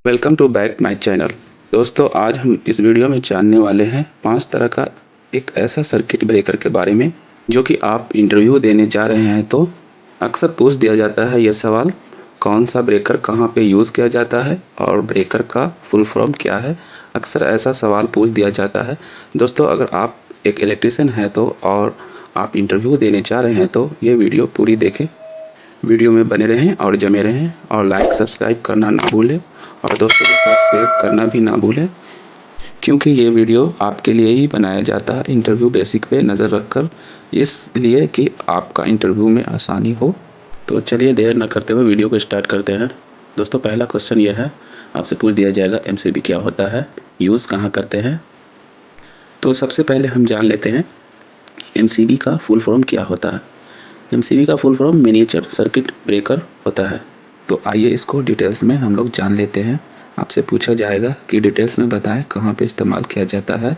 Welcome to back my channel. दोस्तों, आज हम इस वीडियो में जानने वाले हैं 5 तरह का एक ऐसा सर्किट ब्रेकर के बारे में जो कि आप इंटरव्यू देने जा रहे हैं तो अक्सर पूछ दिया जाता है यह सवाल, कौन सा ब्रेकर कहाँ पे यूज़ किया जाता है और ब्रेकर का फुल फॉर्म क्या है। अक्सर ऐसा सवाल पूछ दिया जाता है। दोस्तों, अगर आप एक इलेक्ट्रीशियन हैं तो और आप इंटरव्यू देने जा रहे हैं तो ये वीडियो पूरी देखें। वीडियो में बने रहें और जमे रहें और लाइक सब्सक्राइब करना ना भूलें और दोस्तों के साथ शेयर करना भी ना भूलें, क्योंकि ये वीडियो आपके लिए ही बनाया जाता है इंटरव्यू बेसिक पे नज़र रखकर, इसलिए कि आपका इंटरव्यू में आसानी हो। तो चलिए देर न करते हुए वीडियो को स्टार्ट करते हैं। दोस्तों, पहला क्वेश्चन यह है, आपसे पूछ दिया जाएगा एमसीबी क्या होता है, यूज़ कहाँ करते हैं। तो सबसे पहले हम जान लेते हैं एमसीबी का फुल फॉर्म क्या होता है। एमसीबी का full form miniature circuit breaker होता है। तो आइए इसको डिटेल्स में हम लोग जान लेते हैं। आपसे पूछा जाएगा कि डिटेल्स में बताएं कहाँ पे इस्तेमाल किया जाता है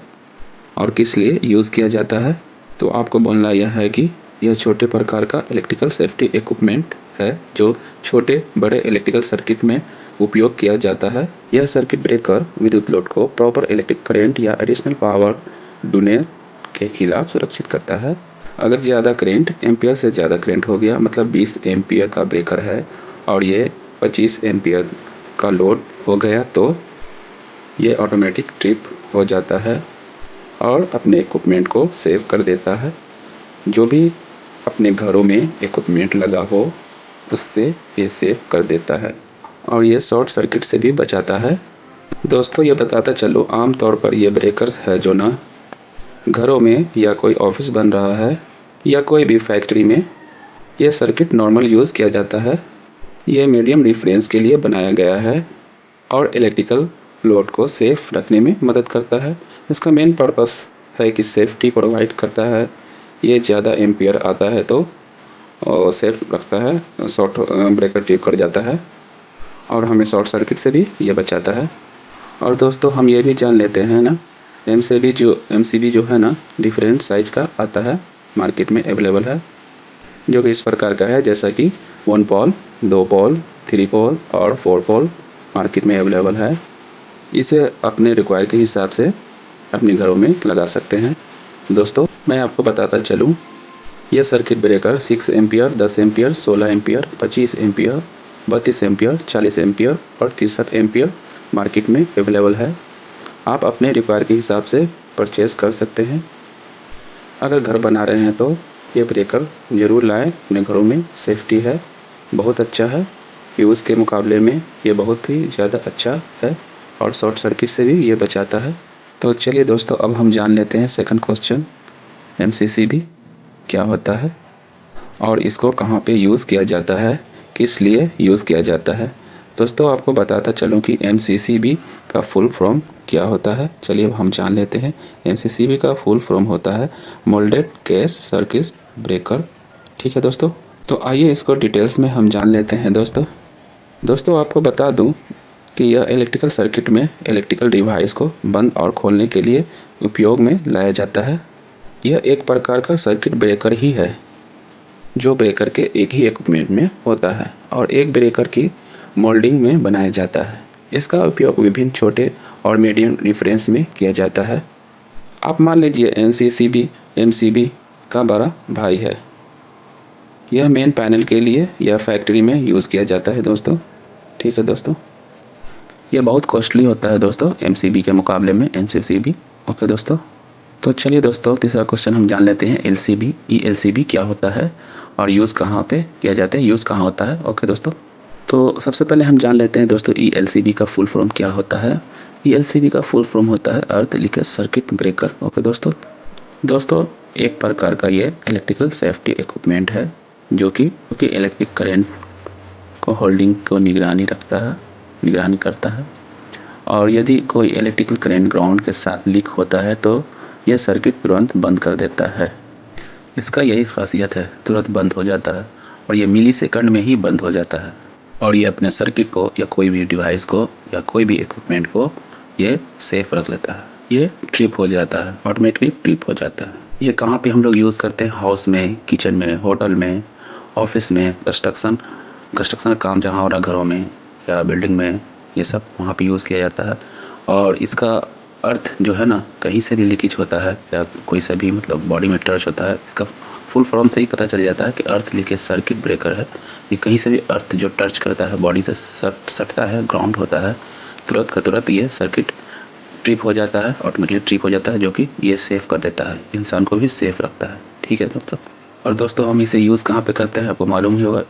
और किस लिए यूज़ किया जाता है। तो आपको बोलना यह है कि यह छोटे प्रकार का इलेक्ट्रिकल सेफ्टी इक्विपमेंट है जो छोटे बड़े इलेक्ट्रिकल सर्किट में उपयोग किया जाता है। यह सर्किट ब्रेकर विद्युत लोड को प्रॉपर इलेक्ट्रिक करंट या एडिशनल पावर डूने के खिलाफ सुरक्षित करता है। अगर ज़्यादा करेंट एम्पियर से ज़्यादा करेंट हो गया, मतलब 20 एम्पियर का ब्रेकर है और ये 25 एम्पियर का लोड हो गया, तो ये ऑटोमेटिक ट्रिप हो जाता है और अपने इक्विपमेंट को सेव कर देता है। जो भी अपने घरों में इक्विपमेंट लगा हो उससे ये सेव कर देता है और ये शॉर्ट सर्किट से भी बचाता है। दोस्तों, ये बताता चलो, आम तौर पर ये ब्रेकर्स है जो ना घरों में या कोई ऑफिस बन रहा है या कोई भी फैक्ट्री में यह सर्किट नॉर्मल यूज़ किया जाता है। यह मीडियम डिफरेंस के लिए बनाया गया है और इलेक्ट्रिकल लोड को सेफ रखने में मदद करता है। इसका मेन पर्पस है कि सेफ्टी प्रोवाइड करता है। ये ज़्यादा एम्पियर आता है तो सेफ रखता है, शॉर्ट ब्रेकर ट्रिप कर जाता है और हमें शॉर्ट सर्किट से भी ये बचाता है। और दोस्तों, हम ये भी जान लेते हैं ना, एमसीबी जो है ना डिफरेंट साइज का आता है, मार्केट में अवेलेबल है, जो कि इस प्रकार का है जैसा कि 1 पोल, 2 पोल, 3 पोल और 4 पोल मार्केट में अवेलेबल है। इसे अपने रिक्वायर के हिसाब से अपने घरों में लगा सकते हैं। दोस्तों, मैं आपको बताता चलूँ, यह circuit breaker 6 ampere, 10 ampere, 16 ampere, 25 ampere, 32 ampere, 40 ampere और 63 एम्पियर मार्केट में अवेलेबल है। आप अपने रिक्वायर के हिसाब से परचेज़ कर सकते हैं। अगर घर बना रहे हैं तो ये ब्रेकर ज़रूर लाएं अपने घरों में, सेफ्टी है, बहुत अच्छा है। यूज़ के मुकाबले में ये बहुत ही ज़्यादा अच्छा है और शॉर्ट सर्किट से भी ये बचाता है। तो चलिए दोस्तों, अब हम जान लेते हैं सेकंड क्वेश्चन, एमसीबी क्या होता है और इसको कहाँ पे यूज़ किया जाता है, किस लिए यूज़ किया जाता है। दोस्तों, आपको बताता चलूँ कि एमसीबी का फुल फॉर्म क्या होता है। चलिए अब हम जान लेते हैं। एमसीबी का फुल फॉर्म होता है मोल्डेड केस सर्किट ब्रेकर। ठीक है दोस्तों, तो आइए इसको डिटेल्स में हम जान लेते हैं। दोस्तों, आपको बता दूं कि यह इलेक्ट्रिकल सर्किट में इलेक्ट्रिकल डिवाइस को बंद और खोलने के लिए उपयोग में लाया जाता है। यह एक प्रकार का सर्किट ब्रेकर ही है जो ब्रेकर के एक ही इक्विपमेंट में होता है और एक ब्रेकर की मोल्डिंग में बनाया जाता है। इसका उपयोग विभिन्न छोटे और मीडियम डिफरेंस में किया जाता है। आप मान लीजिए एमसीबी का बड़ा भाई है। यह मेन पैनल के लिए या फैक्ट्री में यूज़ किया जाता है दोस्तों। ठीक है दोस्तों, यह बहुत कॉस्टली होता है दोस्तों एमसीबी के मुकाबले में एमसीबी। ओके दोस्तों, तो चलिए दोस्तों, तीसरा क्वेश्चन हम जान लेते हैं एलसीबी। एलसीबी क्या होता है और यूज़ कहाँ पे किया जाता है, यूज़ कहाँ होता है। ओके दोस्तों, तो सबसे पहले हम जान लेते हैं दोस्तों एलसीबी का फुल फॉर्म क्या होता है। एलसीबी का फुल फॉर्म होता है अर्थ लीकेज सर्किट ब्रेकर। ओके दोस्तों, एक प्रकार का ये इलेक्ट्रिकल सेफ्टी इक्विपमेंट है जो कि इलेक्ट्रिक करंट को होल्डिंग को निगरानी करता है और यदि कोई इलेक्ट्रिकल करंट ग्राउंड के साथ लीक होता है तो यह सर्किट तुरंत बंद कर देता है। इसका यही खासियत है, तुरंत बंद हो जाता है और ये मिली सेकंड में ही बंद हो जाता है और ये अपने सर्किट को या कोई भी डिवाइस को या कोई भी इक्विपमेंट को ये सेफ रख लेता है। ये ट्रिप हो जाता है, ऑटोमेटिकली ट्रिप हो जाता है। ये कहाँ पे हम लोग यूज़ करते हैं, हाउस में, किचन में, होटल में, ऑफिस में, कंस्ट्रक्शन का काम जहाँ हो रहा है घरों में या बिल्डिंग में, ये सब वहाँ पे यूज़ किया जाता है। और इसका अर्थ जो है ना, कहीं से भी लीकेज होता है या कोई सा भी मतलब बॉडी में टच होता है, इसका फुल फॉर्म से ही पता चल जाता है कि अर्थ लीकेज सर्किट ब्रेकर है। ये कहीं से भी अर्थ जो टच करता है बॉडी से सटता है, ग्राउंड होता है, तुरंत का तुरंत ये सर्किट ट्रिप हो जाता है, ऑटोमेटिकली ट्रिप हो जाता है, जो कि ये सेफ़ कर देता है, इंसान को भी सेफ़ रखता है। ठीक है दोस्तों। और दोस्तों हम इसे यूज़ कहाँ पे करते हैं आपको मालूम ही होगा।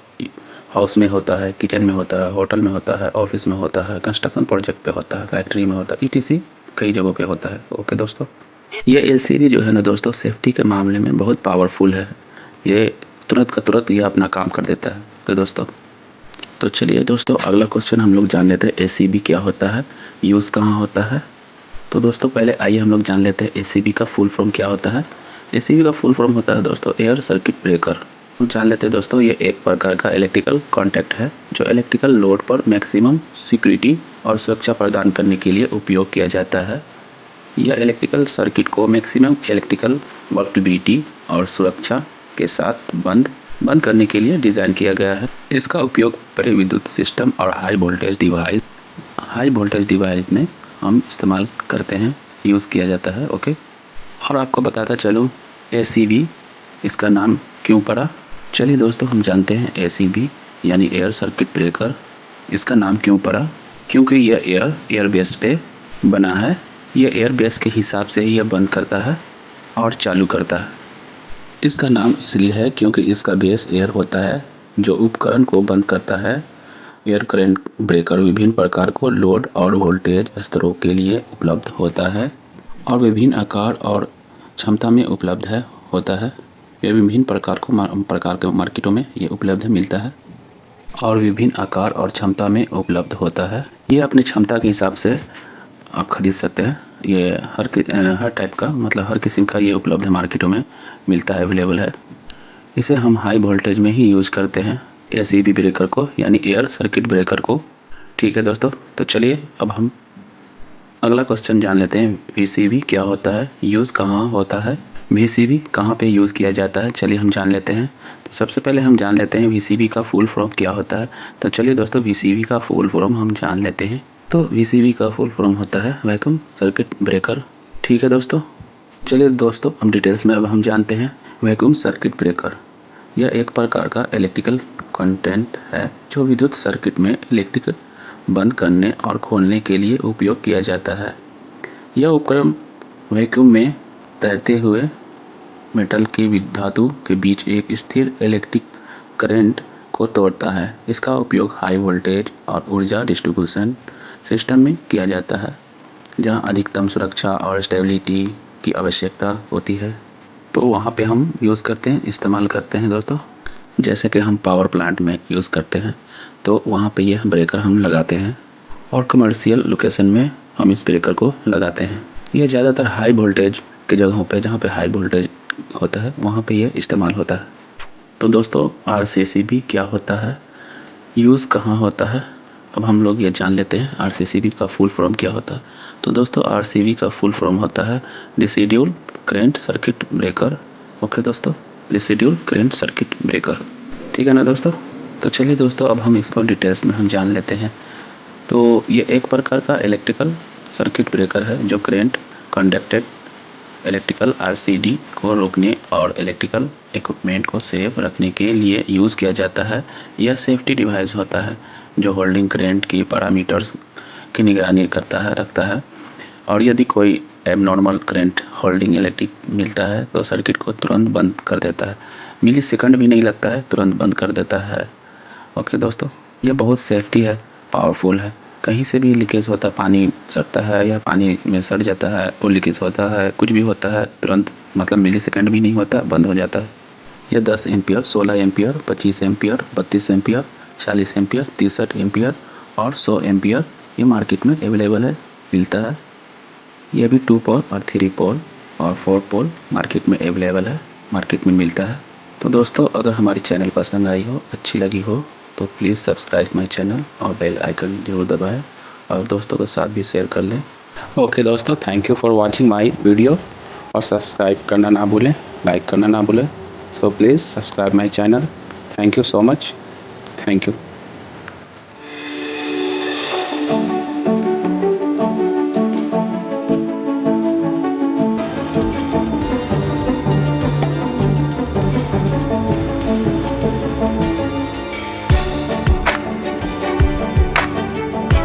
हाउस में होता है, किचन में होता है, होटल में होता है, ऑफिस में होता है, कंस्ट्रक्शन प्रोजेक्ट पे होता है, फैक्ट्री में होता है, ईटीसी कई जगहों पे होता है। ओके दोस्तों, ये एलसीडी जो है ना दोस्तों, सेफ्टी के मामले में बहुत पावरफुल है। ये तुरंत का तुरंत ये अपना काम कर देता है। ओके दोस्तों, तो चलिए दोस्तों अगला क्वेश्चन हम लोग जान लेते हैं, एसीबी क्या होता है, यूज़ कहाँ होता है। तो दोस्तों पहले आइए हम लोग जान लेते हैं एसीबी का फुल फॉर्म क्या होता है। एसीबी का फुल फॉर्म होता है दोस्तों एयर सर्किट ब्रेकर। हम जान लेते हैं दोस्तों, ये एक प्रकार का इलेक्ट्रिकल कॉन्टैक्ट है जो इलेक्ट्रिकल लोड पर मैक्सिमम सिक्योरिटी और सुरक्षा प्रदान करने के लिए उपयोग किया जाता है। यह इलेक्ट्रिकल सर्किट को मैक्सिमम इलेक्ट्रिकल वर्कबिलिटी और सुरक्षा के साथ बंद करने के लिए डिज़ाइन किया गया है। इसका उपयोग बड़े विद्युत सिस्टम और हाई वोल्टेज डिवाइस में हम इस्तेमाल करते हैं, यूज़ किया जाता है। ओके, और आपको बताता चलूँ एसीबी इसका नाम क्यों पड़ा। चलिए दोस्तों हम जानते हैं एसीबी यानी एयर सर्किट ब्रेकर इसका नाम क्यों पड़ा। क्योंकि यह एयर बेस पे बना है। यह एयर बेस के हिसाब से यह बंद करता है और चालू करता है। इसका नाम इसलिए है क्योंकि इसका बेस एयर होता है जो उपकरण को बंद करता है। एयर करंट ब्रेकर विभिन्न प्रकार को लोड और वोल्टेज स्तरों के लिए उपलब्ध होता है और विभिन्न आकार और क्षमता में उपलब्ध होता है। यह विभिन्न प्रकार के मार्केटों में ये उपलब्ध मिलता है और विभिन्न आकार और क्षमता में उपलब्ध होता है। ये अपनी क्षमता के हिसाब से आप खरीद सकते हैं। ये हर टाइप का मतलब हर किस्म का ये उपलब्ध है, मार्केटों में मिलता है, अवेलेबल है। इसे हम हाई वोल्टेज में ही यूज़ करते हैं एसीबी ब्रेकर को यानी एयर सर्किट ब्रेकर को। ठीक है दोस्तों, तो चलिए अब हम अगला क्वेश्चन जान लेते हैं, वीसीबी क्या होता है, यूज़ कहाँ होता है, वीसीबी कहाँ पे यूज़ किया जाता है। चलिए हम जान लेते हैं। तो सबसे पहले हम जान लेते हैं वीसीबी का फुल फॉर्म क्या होता है। तो चलिए दोस्तों वीसीबी का फुल फॉर्म हम जान लेते हैं। तो वीसीबी का फुल फॉर्म होता है वैक्यूम सर्किट ब्रेकर। ठीक है दोस्तों, चलिए दोस्तों हम डिटेल्स में अब हम जानते हैं वैक्यूम सर्किट ब्रेकर। यह एक प्रकार का इलेक्ट्रिकल कंटेंट है जो विद्युत सर्किट में इलेक्ट्रिक बंद करने और खोलने के लिए उपयोग किया जाता है। यह उपकरण वैक्यूम में तैरते हुए मेटल की धातु के बीच एक स्थिर इलेक्ट्रिक करंट को तोड़ता है। इसका उपयोग हाई वोल्टेज और ऊर्जा डिस्ट्रीब्यूशन सिस्टम में किया जाता है जहां अधिकतम सुरक्षा और स्टेबिलिटी की आवश्यकता होती है। तो वहाँ पे हम यूज़ करते हैं, इस्तेमाल करते हैं दोस्तों। जैसे कि हम पावर प्लांट में यूज़ करते हैं तो वहाँ पे यह ब्रेकर हम लगाते हैं और कमर्शियल लोकेशन में हम इस ब्रेकर को लगाते हैं। यह ज़्यादातर हाई वोल्टेज के जगहों पे जहाँ पे हाई वोल्टेज होता है वहाँ पे ये इस्तेमाल होता है। तो दोस्तों आरसीसीबी क्या होता है, यूज़ कहाँ होता है, अब हम लोग ये जान लेते हैं आरसीसीबी का फुल फॉर्म क्या होता है। तो दोस्तों आरसीबी का फुल फॉर्म होता है residual current circuit breaker. Okay दोस्तों, रेसिड्यूल करंट सर्किट ब्रेकर। ठीक है ना दोस्तों। तो चलिए दोस्तों अब हम इसको डिटेल्स में हम जान लेते हैं। तो ये एक प्रकार का इलेक्ट्रिकल सर्किट ब्रेकर है जो करंट कंडक्टेड इलेक्ट्रिकल आरसीडी को रोकने और इलेक्ट्रिकल इक्विपमेंट को सेफ रखने के लिए यूज़ किया जाता है। यह सेफ्टी डिवाइस होता है जो होल्डिंग करंट की पैरामीटर्स की निगरानी रखता है और यदि कोई एबनॉर्मल करंट होल्डिंग इलेक्ट्रिक मिलता है तो सर्किट को तुरंत बंद कर देता है। मिली सेकंड भी नहीं लगता है, तुरंत बंद कर देता है। ओके दोस्तों, यह बहुत सेफ्टी है, पावरफुल है। कहीं से भी लीकेज होता है, पानी सड़ता है या पानी में सड़ जाता है, वो लीकेज होता है, कुछ भी होता है, तुरंत मतलब मिली सेकंड भी नहीं होता, बंद हो जाता है। यह 10 ampere, 16 ampere, 25 ampere, 32 ampere, 40 ampere, 63 ampere और 100 एम्पियर ये मार्केट में अवेलेबल है, मिलता है। यह भी 2 पोल और 3 पोल और 4 पोल मार्केट में अवेलेबल है, मार्केट में मिलता है। तो दोस्तों अगर हमारी चैनल पसंद आई हो, अच्छी लगी हो तो प्लीज़ सब्सक्राइब माय चैनल और बेल आइकन जरूर दबाएं और दोस्तों के साथ भी शेयर कर लें। ओके दोस्तों, thank you for watching my video और सब्सक्राइब करना ना भूलें, लाइक करना ना भूलें। So please subscribe my channel. Thank you so much, thank you.